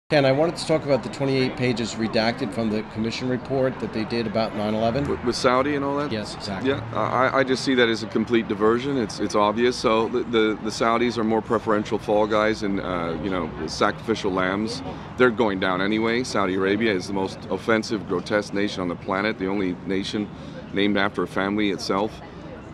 Ken, I wanted to talk about the 28 pages redacted from the commission report that they did about 9/11. With Saudi and all that? Yes, exactly. Yeah, I just see that as a complete diversion. It's obvious. So the Saudis are more preferential fall guys and sacrificial lambs. They're going down anyway. Saudi Arabia is the most offensive, grotesque nation on the planet. The only nation named after a family itself.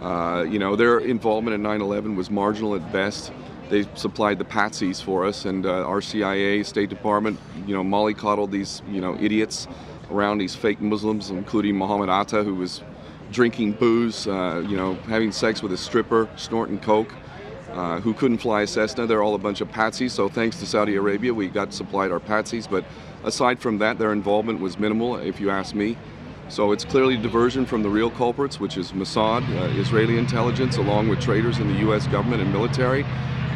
Their involvement in 9/11 was marginal at best. They supplied the patsies for us, and our CIA, State Department, mollycoddled these, idiots around these fake Muslims, including Mohammed Atta, who was drinking booze, having sex with a stripper, snorting coke, who couldn't fly a Cessna. They're all a bunch of patsies. So thanks to Saudi Arabia, we got supplied our patsies. But aside from that, their involvement was minimal, if you ask me. So it's clearly diversion from the real culprits, which is Mossad, Israeli intelligence, along with traitors in the U.S. government and military.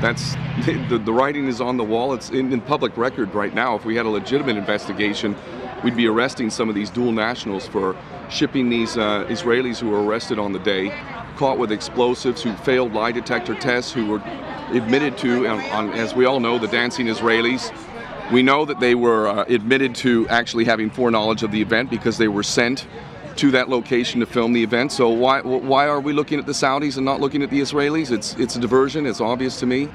That's the writing is on the wall. It's in public record right now. If we had a legitimate investigation, we'd be arresting some of these dual nationals for shipping these Israelis who were arrested on the day, caught with explosives, who failed lie detector tests, who were admitted to, as we all know, the dancing Israelis. We know that they were admitted to actually having foreknowledge of the event because they were sent to that location to film the event. So why are we looking at the Saudis and not looking at the Israelis? It's a diversion. It's obvious to me,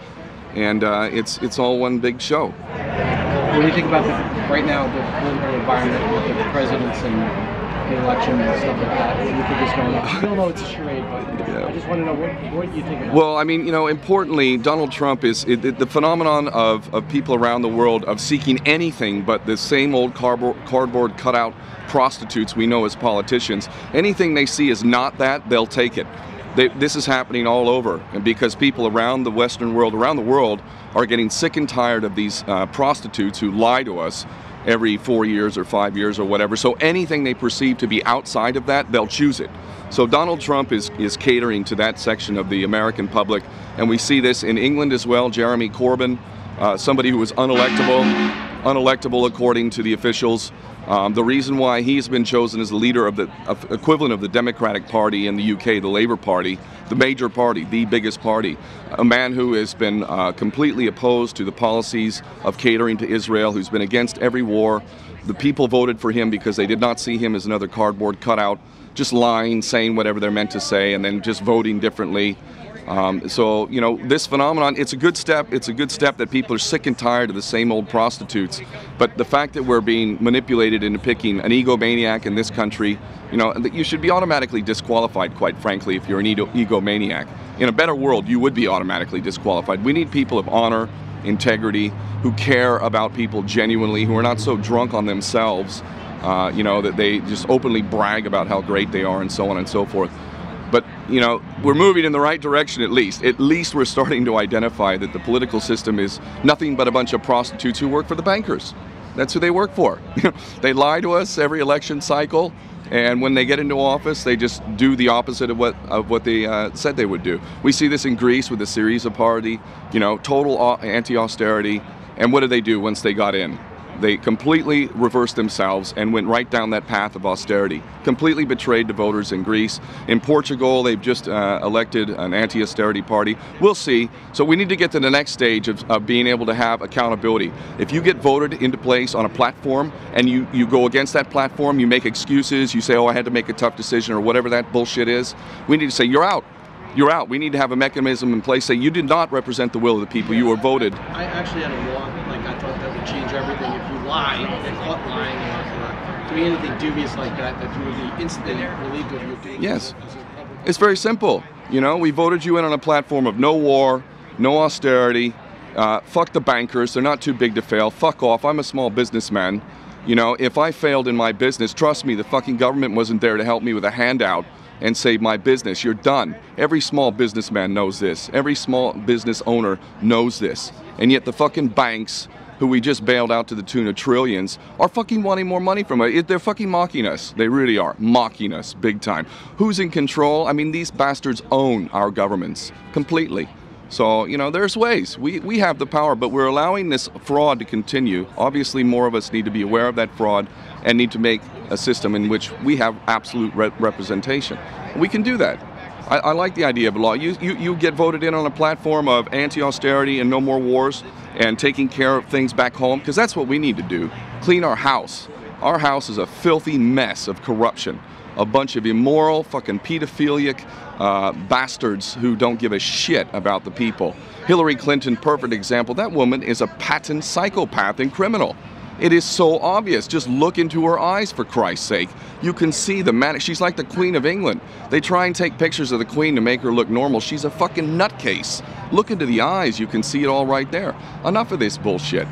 and it's all one big show. What do you think about right now the political environment with the presidents and the election and stuff like that? What do you think is going on? I don't know it's a charade, but yeah. I just want to know what you think about it. Well, I mean, importantly, Donald Trump is the phenomenon of people around the world of seeking anything but the same old cardboard cutout prostitutes we know as politicians. Anything they see is not that, they'll take it. This is happening all over, and because people around the Western world, around the world, are getting sick and tired of these prostitutes who lie to us every 4 years or 5 years or whatever. So anything they perceive to be outside of that, they'll choose it. So Donald Trump is catering to that section of the American public, and we see this in England as well. Jeremy Corbyn, somebody who was unelectable according to the officials. The reason why he's been chosen as the leader of the equivalent of the Democratic Party in the UK, the Labour Party, the major party, the biggest party, a man who has been completely opposed to the policies of catering to Israel, who's been against every war. The people voted for him because they did not see him as another cardboard cutout, just lying, saying whatever they're meant to say, and then just voting differently. This phenomenon, it's a good step. It's a good step that people are sick and tired of the same old prostitutes. But the fact that we're being manipulated into picking an egomaniac in this country, you should be automatically disqualified, quite frankly, if you're an egomaniac. In a better world, you would be automatically disqualified. We need people of honor, integrity, who care about people genuinely, who are not so drunk on themselves, that they just openly brag about how great they are and so on and so forth. But, we're moving in the right direction at least. At least we're starting to identify that the political system is nothing but a bunch of prostitutes who work for the bankers. That's who they work for. They lie to us every election cycle, and when they get into office, they just do the opposite of what they said they would do. We see this in Greece with the Syriza party, total anti-austerity. And what did they do once they got in? They completely reversed themselves and went right down that path of austerity. Completely betrayed the voters in Greece. In Portugal, they've just elected an anti-austerity party. We'll see. So we need to get to the next stage of being able to have accountability. If you get voted into place on a platform and you go against that platform, you make excuses, you say, oh, I had to make a tough decision or whatever that bullshit is, we need to say, you're out. You're out. We need to have a mechanism in place. Say you did not represent the will of the people. You were voted. I actually had a law, I thought that would change everything. If you lie and caught lying or doing anything dubious like that you would be instantly relieved of your duty. Yes. It's very simple. We voted you in on a platform of no war, no austerity, fuck the bankers. They're not too big to fail. Fuck off. I'm a small businessman. If I failed in my business, trust me, the fucking government wasn't there to help me with a handout and save my business. You're done. Every small businessman knows this. Every small business owner knows this. And yet the fucking banks, who we just bailed out to the tune of trillions, are fucking wanting more money from us. They're fucking mocking us. They really are. Mocking us big time. Who's in control? I mean, these bastards own our governments completely. So, there's ways. We have the power, but we're allowing this fraud to continue. Obviously, more of us need to be aware of that fraud and need to make a system in which we have absolute representation. We can do that. I like the idea of a law. You get voted in on a platform of anti-austerity and no more wars and taking care of things back home, because that's what we need to do. Clean our house. Our house is a filthy mess of corruption. A bunch of immoral, fucking pedophilic bastards who don't give a shit about the people. Hillary Clinton, perfect example. That woman is a patent psychopath and criminal. It is so obvious. Just look into her eyes, for Christ's sake. You can see the man. She's like the Queen of England. They try and take pictures of the Queen to make her look normal. She's a fucking nutcase. Look into the eyes. You can see it all right there. Enough of this bullshit.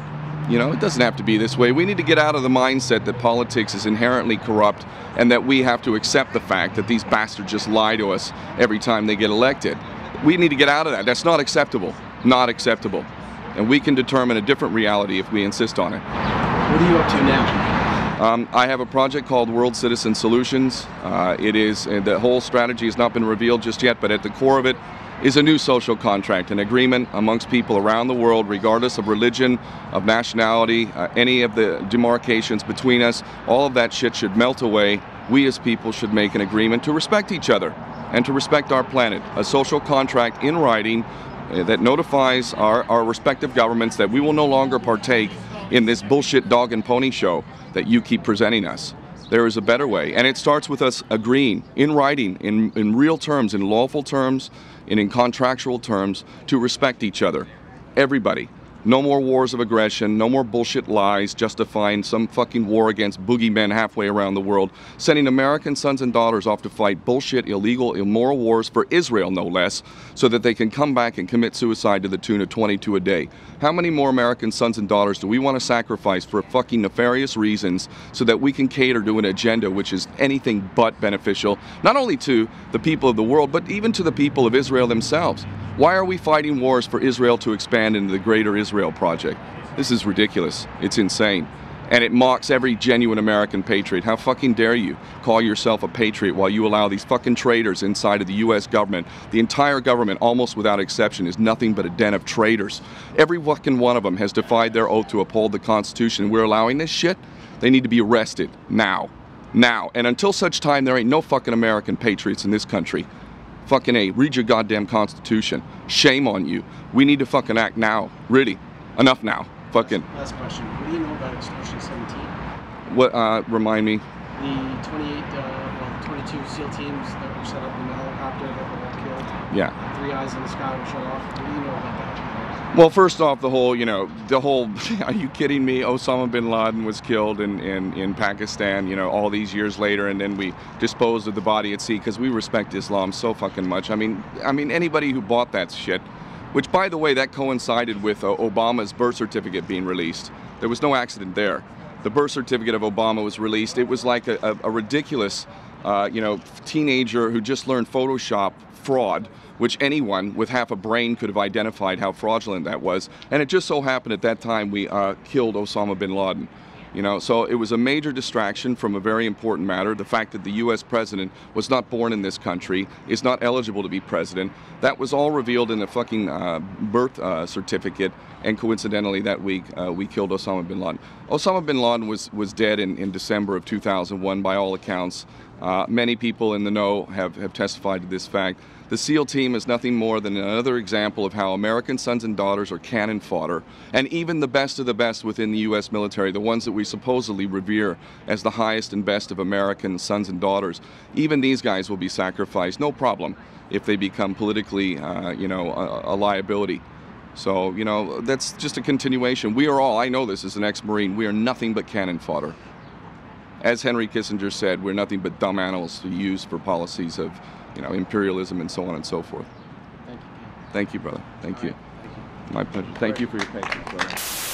You know, it doesn't have to be this way. We need to get out of the mindset that politics is inherently corrupt and that we have to accept the fact that these bastards just lie to us every time they get elected. We need to get out of that. That's not acceptable. Not acceptable. And we can determine a different reality if we insist on it. What are you up to now? I have a project called World Citizen Solutions. The whole strategy has not been revealed just yet, but at the core of it is a new social contract, an agreement amongst people around the world, regardless of religion, of nationality, any of the demarcations between us. All of that shit should melt away. We as people should make an agreement to respect each other and to respect our planet. A social contract in writing that notifies our respective governments that we will no longer partake in this bullshit dog and pony show that you keep presenting us. There is a better way, and it starts with us agreeing in writing, in real terms, in lawful terms, and in contractual terms, to respect each other. Everybody. No more wars of aggression, no more bullshit lies justifying some fucking war against boogeymen halfway around the world, sending American sons and daughters off to fight bullshit, illegal, immoral wars for Israel, no less, so that they can come back and commit suicide to the tune of 22 a day. How many more American sons and daughters do we want to sacrifice for fucking nefarious reasons so that we can cater to an agenda which is anything but beneficial, not only to the people of the world, but even to the people of Israel themselves? Why are we fighting wars for Israel to expand into the greater Israel project? This is ridiculous. It's insane. And it mocks every genuine American patriot. How fucking dare you call yourself a patriot while you allow these fucking traitors inside of the U.S. government? The entire government, almost without exception, is nothing but a den of traitors. Every fucking one of them has defied their oath to uphold the Constitution. We're allowing this shit? They need to be arrested. Now. Now. And until such time, there ain't no fucking American patriots in this country. Fucking A, read your goddamn Constitution. Shame on you. We need to fucking act now. Really. Enough now. Fucking. Last question. What do you know about Extortion 17? What, remind me? The 22 SEAL teams that were set up in the helicopter that were all killed. Yeah. 3 eyes in the sky were shut off. What do you know about that? Well, first off, the whole, are you kidding me? Osama bin Laden was killed in Pakistan, all these years later, and then we disposed of the body at sea because we respect Islam so fucking much. I mean, anybody who bought that shit, which, by the way, that coincided with Obama's birth certificate being released. There was no accident there. The birth certificate of Obama was released. It was like a ridiculous, teenager who just learned Photoshop fraud, which anyone with half a brain could have identified how fraudulent that was. And it just so happened at that time we killed Osama bin Laden. So it was a major distraction from a very important matter. The fact that the U.S. president was not born in this country, is not eligible to be president. That was all revealed in the fucking birth certificate, and coincidentally that week we killed Osama bin Laden. Osama bin Laden was dead in December of 2001 by all accounts. Many people in the know have testified to this fact. The SEAL team is nothing more than another example of how American sons and daughters are cannon fodder, and even the best of the best within the U.S. military, the ones that we supposedly revere as the highest and best of American sons and daughters, even these guys will be sacrificed, no problem, if they become politically, a liability. So, that's just a continuation. We are all, I know this as an ex-Marine, we are nothing but cannon fodder. As Henry Kissinger said, we're nothing but dumb animals to use for policies of imperialism and so on and so forth. Thank you. Thank you, brother. Thank you. Thank you. My pleasure. Thank you for your patience, brother.